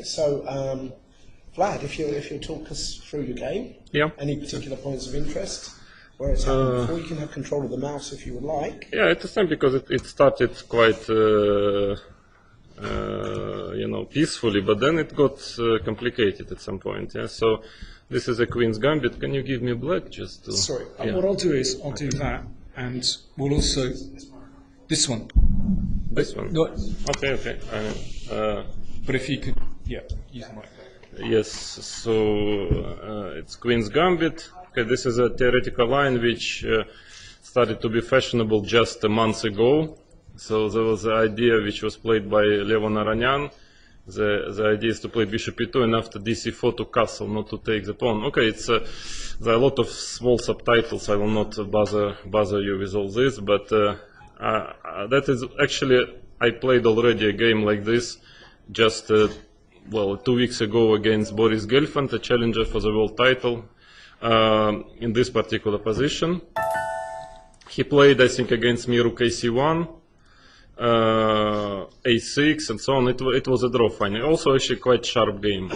so Vlad, if you'll talk us through your game, any particular points of interest, where it's happened before, you can have control of the mouse if you would like. Yeah, it's the same because it started quite peacefully, but then it got complicated at some point. Yeah, so this is a Queen's Gambit. Can you give me black just to? Sorry, what I'll do is I'll do that, and we'll also this one. This one. No. Okay. But if you could, use the mic. Yes, so it's Queen's Gambit. Okay, this is a theoretical line which started to be fashionable just a month ago. So there was the idea which was played by Levon Aranyan. The idea is to play bishop e2 and after dc4 to castle, not to take the pawn. Okay, there are a lot of small subtitles. I will not bother you with all this, but that is actually, I played already a game like this just 2 weeks ago against Boris Gelfand, a challenger for the world title, in this particular position. He played, I think, against me rook ac1, a6, and so on. It was a draw finally. Also, actually, quite sharp game.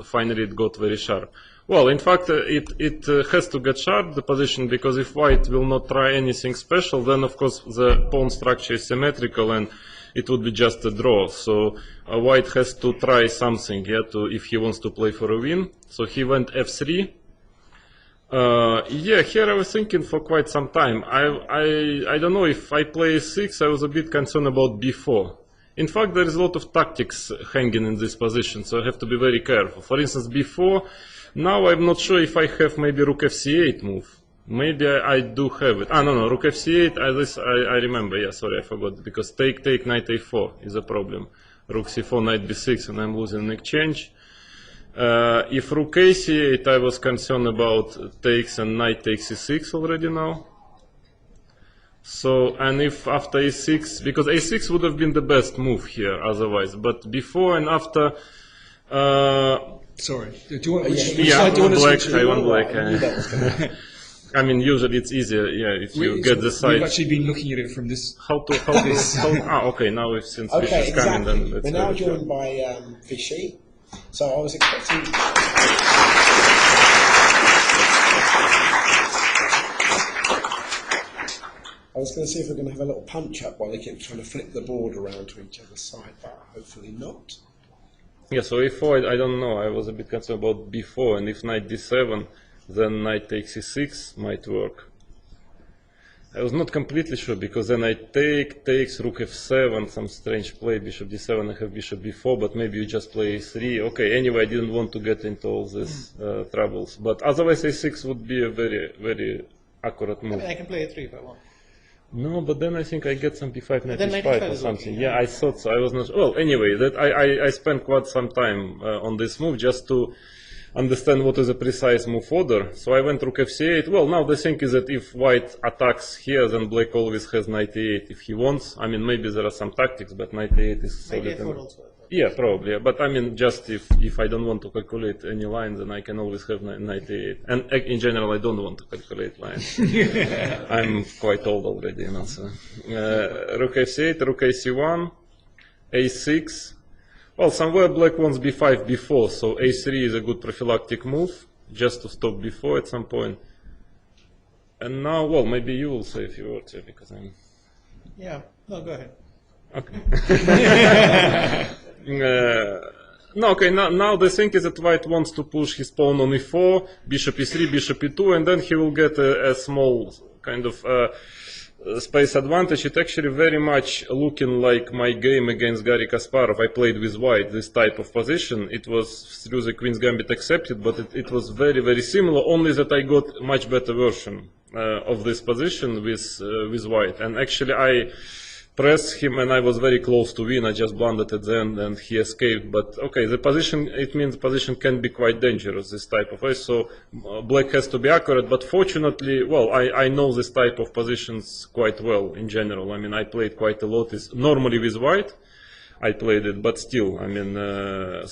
Finally, it got very sharp. Well, in fact, it has to get sharp, the position, because if white will not try anything special, then of course the pawn structure is symmetrical and it would be just a draw. So white has to try something, if he wants to play for a win. So he went f3. Here I was thinking for quite some time. I don't know, if I play a6, I was a bit concerned about b4. In fact, there is a lot of tactics hanging in this position, so I have to be very careful. For instance, b4, now I'm not sure if I have maybe rook fc8 move. Maybe I do have it. No, rook fc8, I remember, sorry, I forgot, because take, knight a4 is a problem. Rook c4, knight b6, and I'm losing an exchange. If rook ac8, I was concerned about takes and knight takes e6 already now. So, and if after a6, because a6 would have been the best move here otherwise, but before and after... Sorry, do you want I want black. I mean, usually it's easier, if you get the side. We've actually been looking at it from this. Okay, now since Vishy is coming, then let's. We're now joined by Vishy. So I was expecting. I was going to see if we're going to have a little punch up while they keep trying to flip the board around to each other's side, but hopefully not. Yeah, so e4, I don't know. I was a bit concerned about b4, and if knight d7, then knight takes e6 might work. I was not completely sure, because then I takes rook f7, some strange play, bishop d7, I have bishop b4, but maybe you just play a3. Okay, anyway, I didn't want to get into all these troubles. But otherwise a6 would be a very, very accurate move. I can play a3 if I want. No, but then I think I get some b5, knight h5 or something. Yeah, I thought so. I was not. Well, anyway, that I spent quite some time on this move just to understand what is a precise move order. So I went rook fc8. Well, now the thing is that if white attacks here, then black always has knight a8 if he wants. I mean, maybe there are some tactics, but knight a8 is solid. Yeah, probably. Yeah. But I mean, just if I don't want to calculate any line, then I can always have knight a8. And in general, I don't want to calculate lines. I'm quite old already, so. Rook f8, rook ac1, a6. Well, somewhere black wants b5, b4, so a3 is a good prophylactic move, just to stop b4 at some point. And now, well, maybe you will say a few words here, because I'm... Yeah, no, go ahead. Okay. Okay, now the thing is that white wants to push his pawn on e4, bishop e3, bishop e2, and then he will get a small kind of space advantage. It's actually very much looking like my game against Garry Kasparov. I played with white this type of position. It was through the Queen's Gambit accepted, but it was very, very similar, only that I got much better version of this position with white. And actually I pressed him and I was very close to win. I just blundered at the end and he escaped. But okay, the position, it means the position can be quite dangerous, this type of way. So black has to be accurate, but fortunately, well, I know this type of positions quite well in general. I mean, I played quite a lot. It's normally with white I played it, but still, I mean, I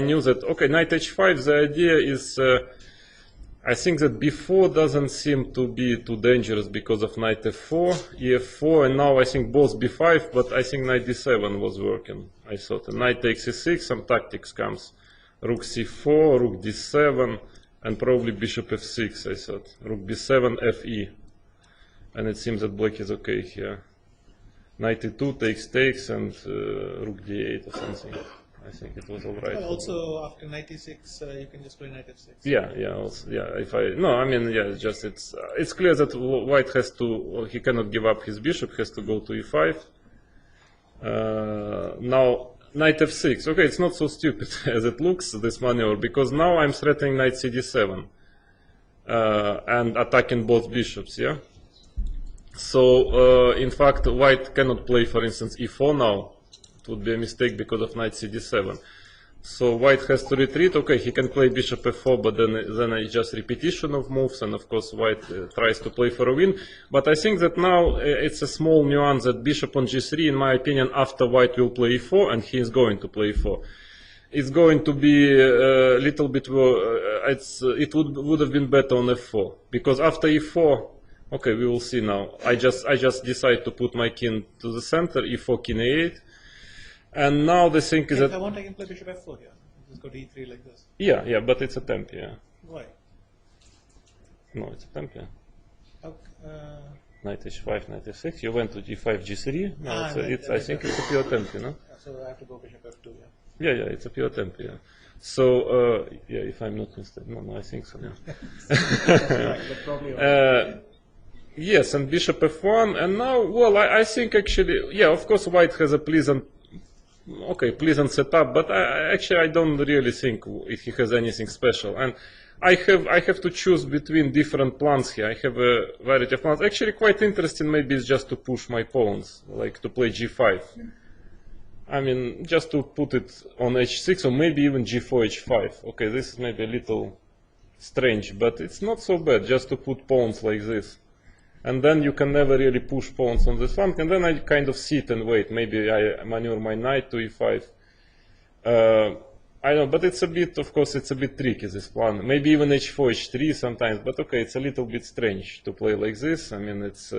knew that, okay, knight h5, the idea is, I think that b4 doesn't seem to be too dangerous because of knight f4, ef4, and now I think both b5, but I think knight d7 was working. I thought. And knight takes e6, some tactics comes. Rook c4, rook d7, and probably bishop f6, I thought. Rook b7, fe. And it seems that black is okay here. Knight e2 takes, and rook d8 or something. I think it was all right. Well, also after knight e6, you can just play knight f6. Yeah. Also, yeah. It's clear that white has to. He cannot give up his bishop. Has to go to e5. Now knight f6. Okay, it's not so stupid as it looks, this maneuver, because now I'm threatening knight cd7 and attacking both bishops. Yeah. So in fact, white cannot play, for instance, e4 now. It would be a mistake because of knight cd7. So white has to retreat. Okay, he can play bishop f4, but then it's just repetition of moves, and of course white tries to play for a win. But I think that now it's a small nuance that bishop on g3, in my opinion, after white will play e4, and he is going to play e4. It's going to be a little bit. It would have been better on f4, because after e4. Okay, we will see now. I just decide to put my king to the center, e4, king a8. And now the thing is that... If I want, I can play bishop f4 here. Just go to e3 like this. Yeah, but it's a temp, yeah. Why? No, it's a temp, yeah. Okay, knight h5, knight f6. You went to g5, g3. No, I think it's a pure temp, you know? So I have to go bishop f2, yeah. Yeah, it's a pure temp, yeah. So, yeah, if I'm not mistaken. No, I think so, yeah. Right, but probably yes, and bishop f1. And now, well, I think actually, yeah, of course white has a pleasant setup, but I don't really think he has anything special. And I have to choose between different plans here. I have a variety of plans. Actually, quite interesting. Maybe it's just to push my pawns, like to play g5. I mean, just to put it on h6, or maybe even g4, h5. Okay, this is maybe a little strange, but it's not so bad. Just to put pawns like this. And then you can never really push pawns on the flank, and then I kind of sit and wait. Maybe I maneuver my knight to e5. I know, but it's a bit, of course, it's a bit tricky, this plan. Maybe even h4, h3 sometimes, but okay, it's a little bit strange to play like this. I mean, it's...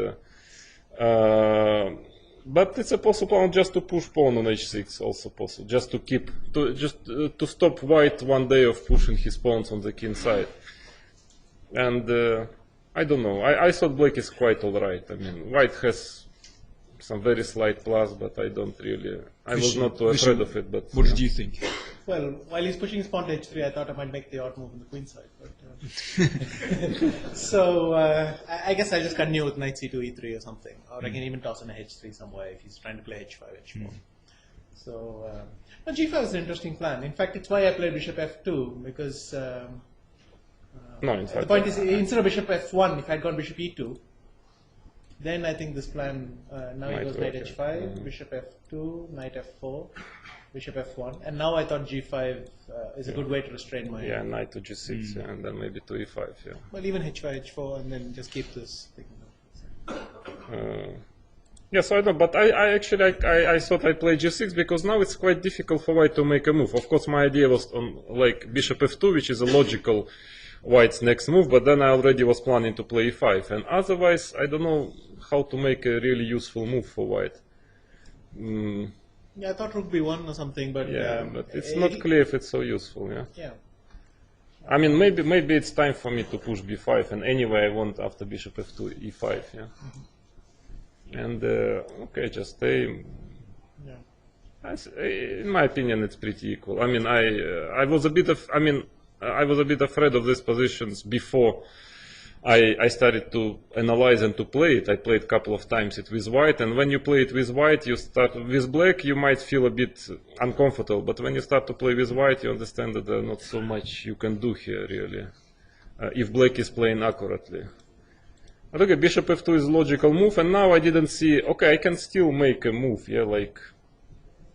but it's a possible plan just to push pawn on h6, also possible. Just to keep, to stop white one day of pushing his pawns on the king side. And... I don't know. I thought black is quite alright. I mean, white has some very slight plus, but I don't really. I was not too afraid of it. But what did you think? Well, while he's pushing his pawn to h3, I thought I might make the odd move on the queen side. But, so I guess I just continue with knight c2, e3 or something, or I can even toss in a h3 somewhere if he's trying to play h5, h4. So g5 is an interesting plan. In fact, it's why I played bishop f2 because. No, in fact, the point is, instead of bishop f1, if I had gone bishop e2, then I think this plan, now it goes knight h5, bishop f2, knight f4, bishop f1, and now I thought g5 is a good way to restrain my... Yeah, knight to g6, and then maybe to e5, yeah. Well, even h5, h4, and then just keep this thing. Yeah, so I don't, but I actually thought I'd play g6 because now it's quite difficult for white to make a move. Of course, my idea was on like bishop f2, which is a logical white's next move, but then I already was planning to play e5, and otherwise I don't know how to make a really useful move for white. Yeah, I thought rook b1 or something, but yeah, but it's not clear if it's so useful. Yeah. Yeah. I mean, maybe it's time for me to push b5, and anyway I want after bishop f2 e5. Yeah. And okay, just stay. Yeah. In my opinion, it's pretty equal. I mean, I was a bit afraid of these positions before I started to analyze and to play it. I played a couple of times it with white, and when you play it with white, you start with black, you might feel a bit uncomfortable, but when you start to play with white, you understand that there's not so much you can do here, really, if black is playing accurately. But okay, bishop f2 is a logical move, and now I didn't see, okay, I can still make a move, yeah, like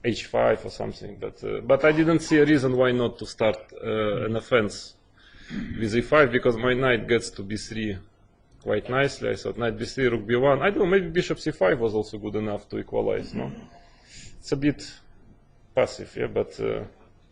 h5 or something, but I didn't see a reason why not to start an offense with e5, because my knight gets to b3 quite nicely. I thought knight b3, rook b1. I don't know, maybe bishop c5 was also good enough to equalize, no? It's a bit passive, yeah, but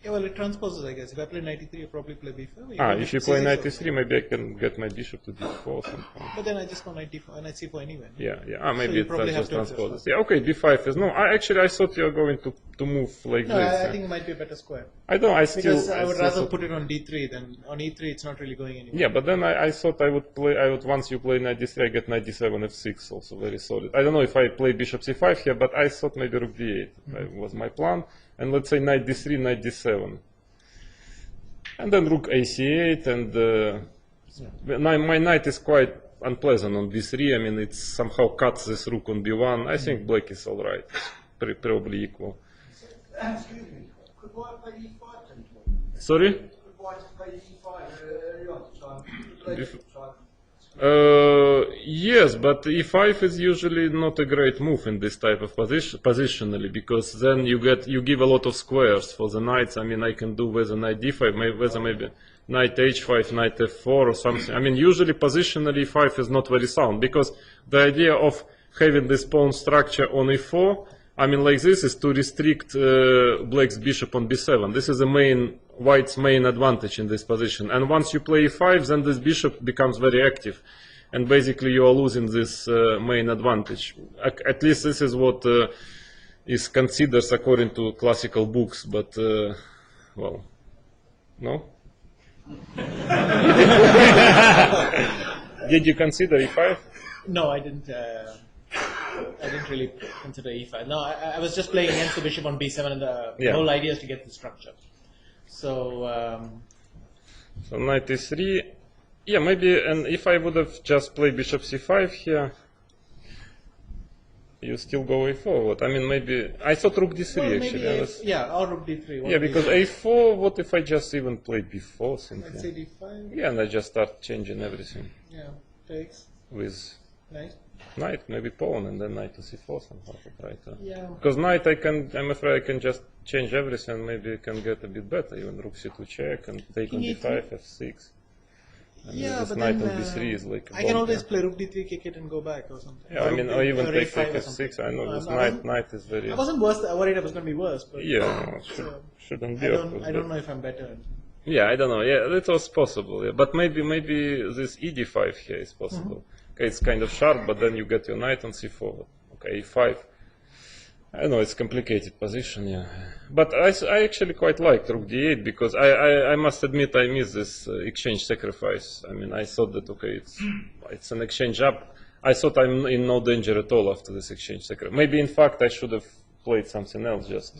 Yeah, well, it transposes, I guess. If I play knight e3, I probably play b5. If you play knight e3, maybe I can get my bishop to d4 somehow. But then I just go knight d4 and knight c4 anyway. Yeah. Maybe So it just transposes. Yeah, okay, b5 is no. I thought you were going to move like No, this. I think it might be a better square. I don't. Because I would rather put it on d3 than on e3. It's not really going anywhere. Yeah, but then I thought I would once you play knight d3, I get knight d7 f6, also very solid. I don't know if I play bishop c5 here, but I thought maybe rook d8 was my plan. And let's say knight d3, knight d7. And then rook ac8, and my knight is quite unpleasant on b3. I mean, it somehow cuts this rook on b1. I think black is all right, probably equal. Excuse me, could white play e5 then? Sorry? Could white play e5 early on to try and yes, but e5 is usually not a great move in this type of positionally, because then you give a lot of squares for the knights. I mean, I can do whether knight d5, whether maybe knight h5, knight f4 or something. I mean, usually positionally e5 is not very sound, because the idea of having this pawn structure on e4, I mean, like this, is to restrict black's bishop on b7. This is the white's main advantage in this position. And once you play e5, then this bishop becomes very active. And basically you are losing this main advantage. At least this is what is considered according to classical books. But, well, no? Did you consider e5? No, I didn't. I didn't really consider e5. No, I was just playing against the bishop on b7, and the whole idea is to get the structure. So, so knight e3. Yeah, maybe, and if I would have just played bishop c5 here, you still go a4. What? I mean, maybe I thought rook d3 actually. Yeah, or rook d3. Yeah, because a4. What if I just even play b4 simply? Let's say d5. Yeah, and I just start changing everything. Yeah, takes. With knight, maybe pawn, and then knight to c4 somehow to try to. Yeah. Because knight, I'm afraid I can just change everything. Maybe I can get a bit better. Even rook c2 check and take on d5, f6. And this but knight then, on b3 is like. I can always play rook d3, kick it, and go back or something. Yeah, I mean, or even take f6. I know this knight is very. I wasn't worried it was going to be worse. But yeah, shouldn't be. I don't know if I'm better. Yeah, I don't know. Yeah, it was possible. Yeah, but maybe this e d5 here is possible. Okay, it's kind of sharp, but then you get your knight on c4. Okay, e5. I know it's complicated position, yeah. But I actually quite liked rook d8, because I must admit I miss this exchange sacrifice. I mean, I thought that, okay, it's an exchange up. I thought I'm in no danger at all after this exchange sacrifice. Maybe, in fact, I should have played something else just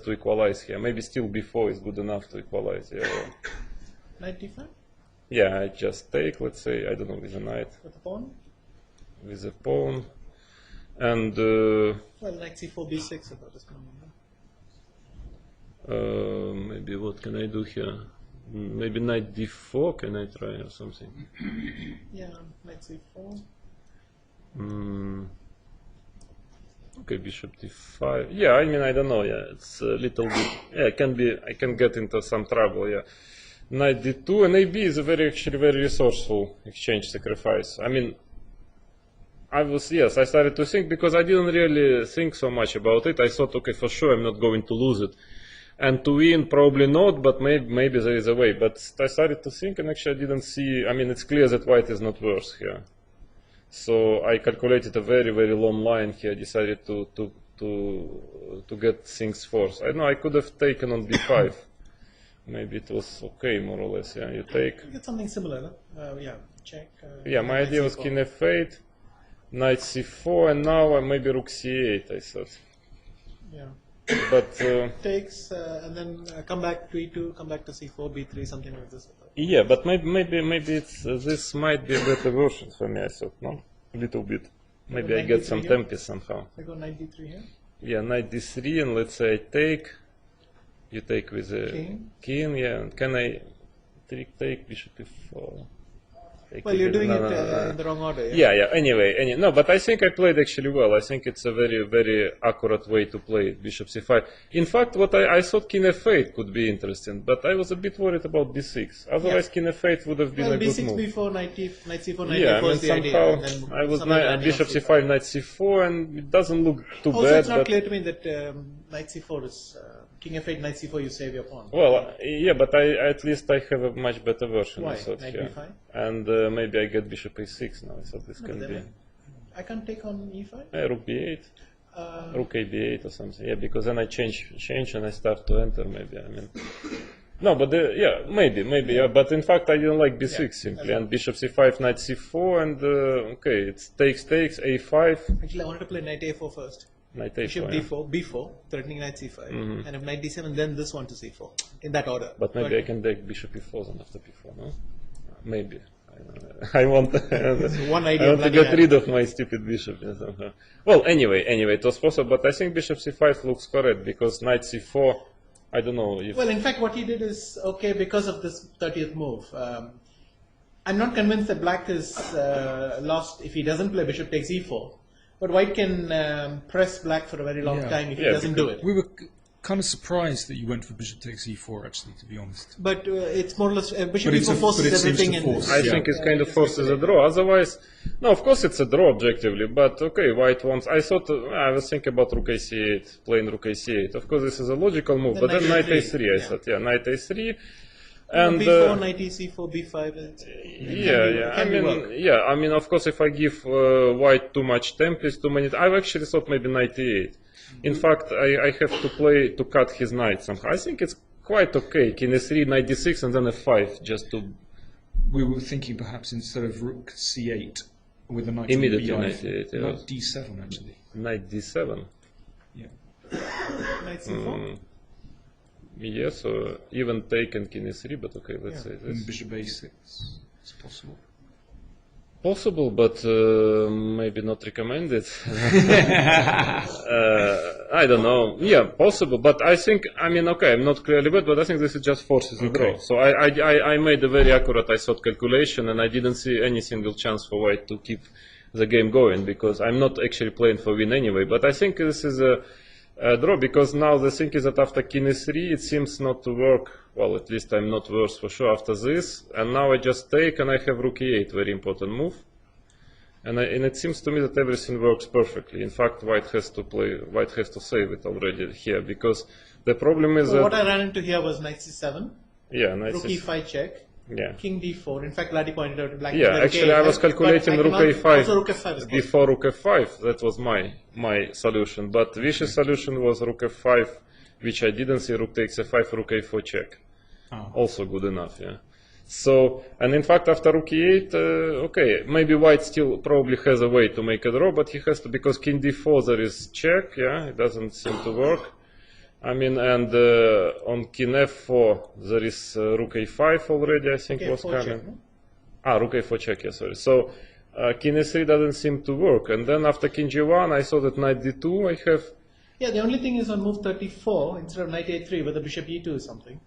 to equalize here. Maybe still b4 is good enough to equalize, yeah. Knight d5? Yeah, I just take, let's say, I don't know, with a knight. With a pawn? With a pawn. And well, knight c4, b6 about this maybe what can I do here? Maybe knight d4 can I try or something? Yeah, knight c4. Okay, bishop d5. Yeah, I mean, I don't know. Yeah, it's a little bit. Yeah, I can get into some trouble. Yeah, knight d2 and ab is actually very resourceful exchange sacrifice. I mean, I started to think, because I didn't really think so much about it. I thought, okay, for sure I'm not going to lose it. And to win, probably not, but maybe there is a way. But I started to think, and actually I didn't see, I mean, it's clear that white is not worse here. So I calculated a very, very long line here, decided to get things forced. I know I could have taken on b5. Maybe it was okay, more or less, yeah, you take. You get something similar, no? Yeah, check. Yeah, my idea was king f8. Knight c4, and now maybe rook c8, I thought. Yeah. But takes, and then come back to e2, come back to c4, b3, something like this. Yeah, but maybe this might be a better version for me, I thought, no? A little bit. Maybe I get some tempi somehow. I go knight d3 here? Yeah, knight d3, and let's say I take. You take with a king, yeah. And can I take bishop e4? Well, you're doing it in the wrong order. Yeah? Yeah. Anyway, no, but I think I played actually well. I think it's a very, very accurate way to play bishop c5. In fact, what I thought king f8 could be interesting, but I was a bit worried about b6. Otherwise, king f8 would have been a good move. b6, b4, knight c4, knight yeah, d4 is the idea. Somehow I was bishop c5, knight c4, and it doesn't look too bad. Also, it's not clear to me that knight c4 is king f8, knight c4, you save your pawn. Well, yeah, but at least I have a much better version. Why? I thought Knight here. b5? And maybe I get bishop a6 now. I thought this can be. I can't take on e5? Rook b8. Rook a b8 or something. Yeah, because then I change and I start to enter. Maybe I mean. No, but yeah, maybe, yeah. But in fact, I didn't like b6 simply, and bishop c5, knight c4, and okay, it's takes, a5. Actually, I wanted to play knight a4 first. Knight a4, bishop d4, b4, threatening knight c5, and if knight d7, then this one to c4, in that order. But maybe I can take bishop e4 then after b4, no? Maybe. I want, one idea I want to get rid of my stupid bishop. Somehow. Well, anyway, it was possible, but I think bishop c5 looks correct, because knight c4, I don't know if... Well, in fact, what he did is, okay, because of this 30th move. I'm not convinced that black is lost if he doesn't play bishop takes e4. But white can press black for a very long time if he doesn't do it. We were kind of surprised that you went for bishop takes e4, actually, to be honest. But it's more or less, bishop e4 forces everything in. I think it kind of forces a draw. Otherwise, no, of course it's a draw objectively, but okay, white wants, I thought, I was thinking about rook a8, playing rook a8. Of course, this is a logical move, but then knight a3, I thought, knight a3. And b4, knight e4, b5. I mean, of course, if I give white too much templates, too many, I actually thought maybe knight e8. In fact, I have to play to cut his knight somehow. I think it's quite okay. King e3, knight d6, and then f5, just to. We were thinking perhaps instead of rook c8 with a knight immediately b5, knight e8, knight d7 actually. Knight d7. Yeah. Knight c4. Yes, or even taken king e3, but okay, let's say this. And bishop a6 is possible. Possible, but maybe not recommended. I don't know. Yeah, possible, but I think, I mean, okay, I'm not clearly bad, but I think this is just forces a draw. So I made a very accurate, I thought, calculation, and I didn't see any single chance for white to keep the game going, because I'm not actually playing for win anyway. But I think this is a draw, because now the thing is that after king e3, it seems not to work. Well, at least I'm not worse for sure after this. And now I just take, and I have rook e8, very important move. And it seems to me that everything works perfectly. In fact, white has to save it already here, because the problem is that... What I ran into here was knight c7. Yeah, knight rook e5 check. Yeah. King d4. In fact, Ladi pointed out black. Yeah, actually, I was calculating rook a5 also rook f5 is before rook f5. That was my solution. But Vishy's solution was rook f5, which I didn't see. Rook takes f5, rook a4 check. Also good enough. Yeah. So, and in fact, after rook e8, okay, maybe white still probably has a way to make a draw, but he has to, because king d4 there is check. Yeah, it doesn't seem to work. I mean, and on king f4 there is rook a5 already, I think was coming. Rook a4 check, yeah, sorry. So king e3 doesn't seem to work, and then after king g1 I saw that knight d2 I have. Yeah, the only thing is on move 34 instead of knight a3 where the bishop e2 is something.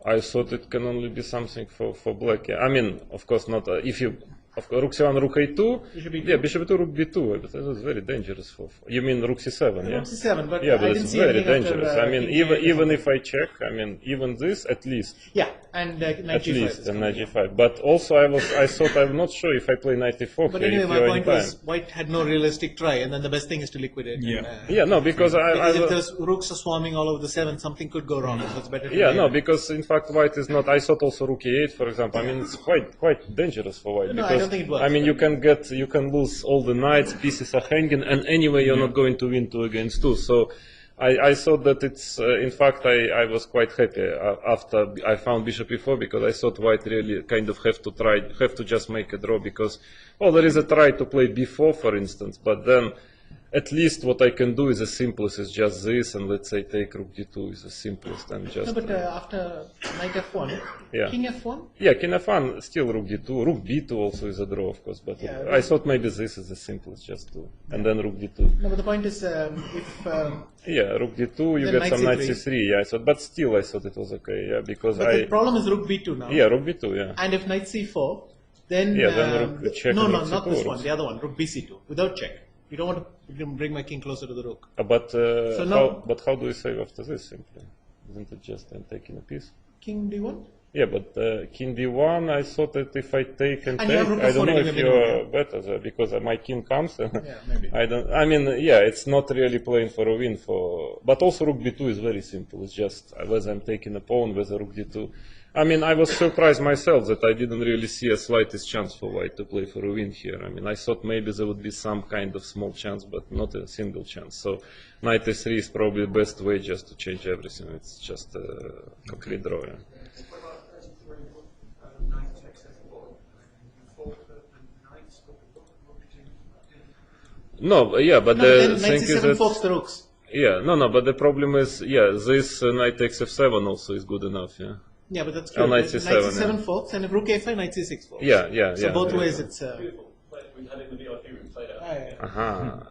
I thought it can only be something for black. Yeah. I mean, of course not. If you, of course, rook c1, rook a2. Bishop e2. Yeah, bishop e2, rook b2. But that was very dangerous for. You mean rook c7? Yeah. Rook c7, but yeah, I but didn't it's see very anything dangerous. After, I mean, even if I check, I mean, even this at least. Yeah, and knight at g5. Least, and knight g5. But also, I thought I'm not sure if I play knight e4. But anyway, my point was white had no realistic try, and then the best thing is to liquidate. Yeah. No, because if there's rooks are swarming all over the 7, something could go wrong. So it's better. To because in fact white is not. I thought also rook e8, for example. I mean, it's quite dangerous for white. No, because, I don't think it works. I mean, you can lose all the knights, pieces are hanging, and anyway you're not going to win 2 against 2. So I thought that it's. In fact, I was quite happy after I found bishop e4, because I thought white really kind of have to just make a draw, because there is a try to play b4, for instance, but then. At least what I can do is the simplest, is just this, and let's say take rook d2 is the simplest, and just... No, but after knight f1, king f1? Yeah, king f1, still rook d2, rook b2 also is a draw, of course, but I thought maybe this is the simplest, just to, and then rook d2. No, but the point is, if... rook d2, you get some knight c3, I thought, but still I thought it was okay, because the problem is rook b2 now. Yeah, rook b2, yeah. And if knight c4, then... then rook check. No, not this one, the other one, rook bc2, without check. You don't want to bring my king closer to the rook. But how do we save after this simply? Isn't it just I'm taking a piece? King d1? Yeah, but king d1, I thought that if I take and And take, you have rook I don't know f4 if you're better there, because my king comes. Yeah, maybe. I mean, yeah, it's not really playing for a win but also rook b2 is very simple. It's just whether I'm taking a pawn, whether rook d2. I mean, I was surprised myself that I didn't really see a slightest chance for white to play for a win here. I mean, I thought maybe there would be some kind of small chance, but not a single chance. So knight s3 is probably the best way just to change everything. It's just a complete draw. Yeah. No, yeah, but the thing is that forks the rooks. Yeah, no, but the problem is, yeah, this knight takes f7 also is good enough, yeah. Yeah, but that's true. Knight c7, knight c7 yeah. forks, and if rook a5, knight c6 forks. Yeah, So both yeah. ways it's.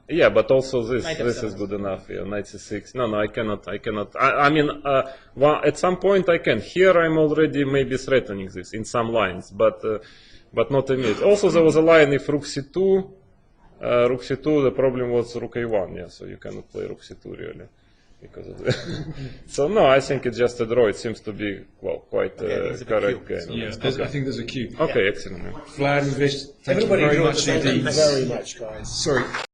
Yeah, but also this Knight is f7. good enough. Yeah, knight c6. No, I cannot. I mean, well, at some point I can. Here I'm already maybe threatening this in some lines, but not immediately. Also, there was a line if rook c2. Rook c2. The problem was rook a1. Yeah, so you cannot play rook c2 really. Because of that. So no, I think it's just a draw. It seems to be quite correct game. Yeah, I think there's a cue. Okay, excellent. Vlad and Vish, thank you Everybody very enjoyed much the game. indeed. Very much, guys. Sorry.